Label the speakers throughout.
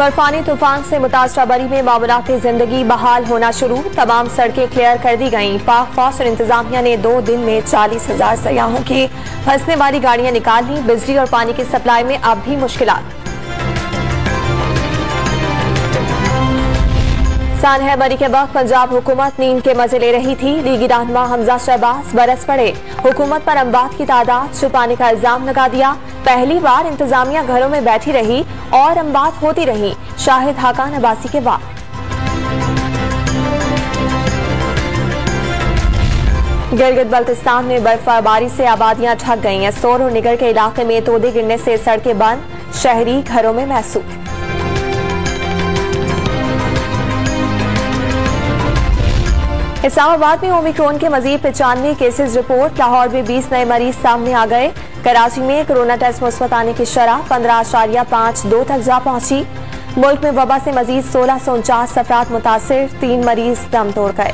Speaker 1: बर्फानी तूफान से मुतासरा बरी में मामूलाती जिंदगी बहाल होना शुरू। तमाम सड़कें क्लियर कर दी गईं। पाक फौज और इंतजामिया ने 2 दिन में 40,000 सयाहों की फंसने वाली गाड़ियां निकाल ली। बिजली और पानी की सप्लाई में अब भी मुश्किलात। सानह बरी के वक्त पंजाब हुकूमत नींद के मजे ले रही थी। लीगी रहनुमा हमजा शहबाज बरस पड़े। हुकूमत पर अमवात की तादाद छुपाने का इल्जाम लगा दिया। पहली बार इंतजामिया घरों में बैठी रही और अमवात होती रही। शाहिद हाकान अब्बासी के वाक़। गिलगित बल्तिस्तान में बर्फबारी से आबादियां ढक गई हैं। सोर और निगर के इलाके में तोदे गिरने से सड़कें बंद, शहरी घरों में महसूस। इस्लामाबाद में ओमिक्रॉन के मजीद 95 केसेस रिपोर्ट। लाहौर में 20 नए मरीज सामने आ गए। कराची में कोरोना टेस्ट मुस्बत आने की शरह 15.52 तक जा पहुंची। मुल्क में वबा से मजीद 1649 अफराद मुतासिर, 3 मरीज दम तोड़ गए।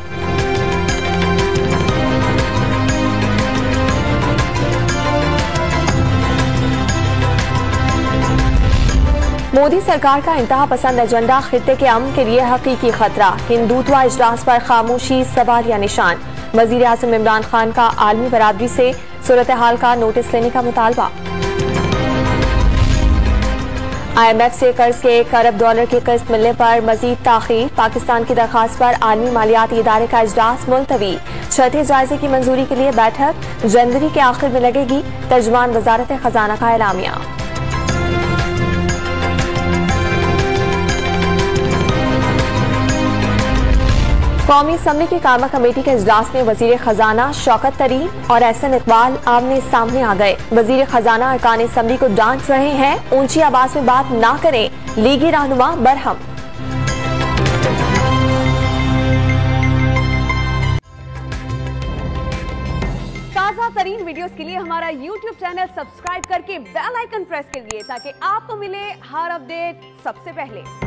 Speaker 1: मोदी सरकार का इंतहा पसंद एजेंडा खित्ते के अमन के लिए हकीकी खतरा। हिंदुत्व इजलास पर खामोशी सवालिया निशान। वजीर आज़म इमरान खान का आलमी बरादरी से सूरत हाल का नोटिस लेने का मुतालबा। IMF से कर्ज के $1 अरब की किस्त मिलने पर मजीद ताखीर। पाकिस्तान की दरखास्त पर आलमी मालियाती इदारे का इजलास मुलतवी। छठे जायजे की मंजूरी के लिए बैठक जनवरी के आखिर में लगेगी। तर्जुमान वजारत खजाना का एलामिया। कौमी असम्बली की कायमा कमेटी के इजलास में वजीर खजाना शौकत तरीन और एहसन इकबाल आमने सामने आ गए। वजीर खजाना अरकान असम्बली को डांट रहे हैं। ऊंची आवाज में बात ना करें, लीगी रहनुमा बरहम। ताज़ा तरीन वीडियोस के लिए हमारा YouTube चैनल सब्सक्राइब करके बेल आइकन प्रेस कीजिए ताकि आपको मिले हर अपडेट सबसे पहले।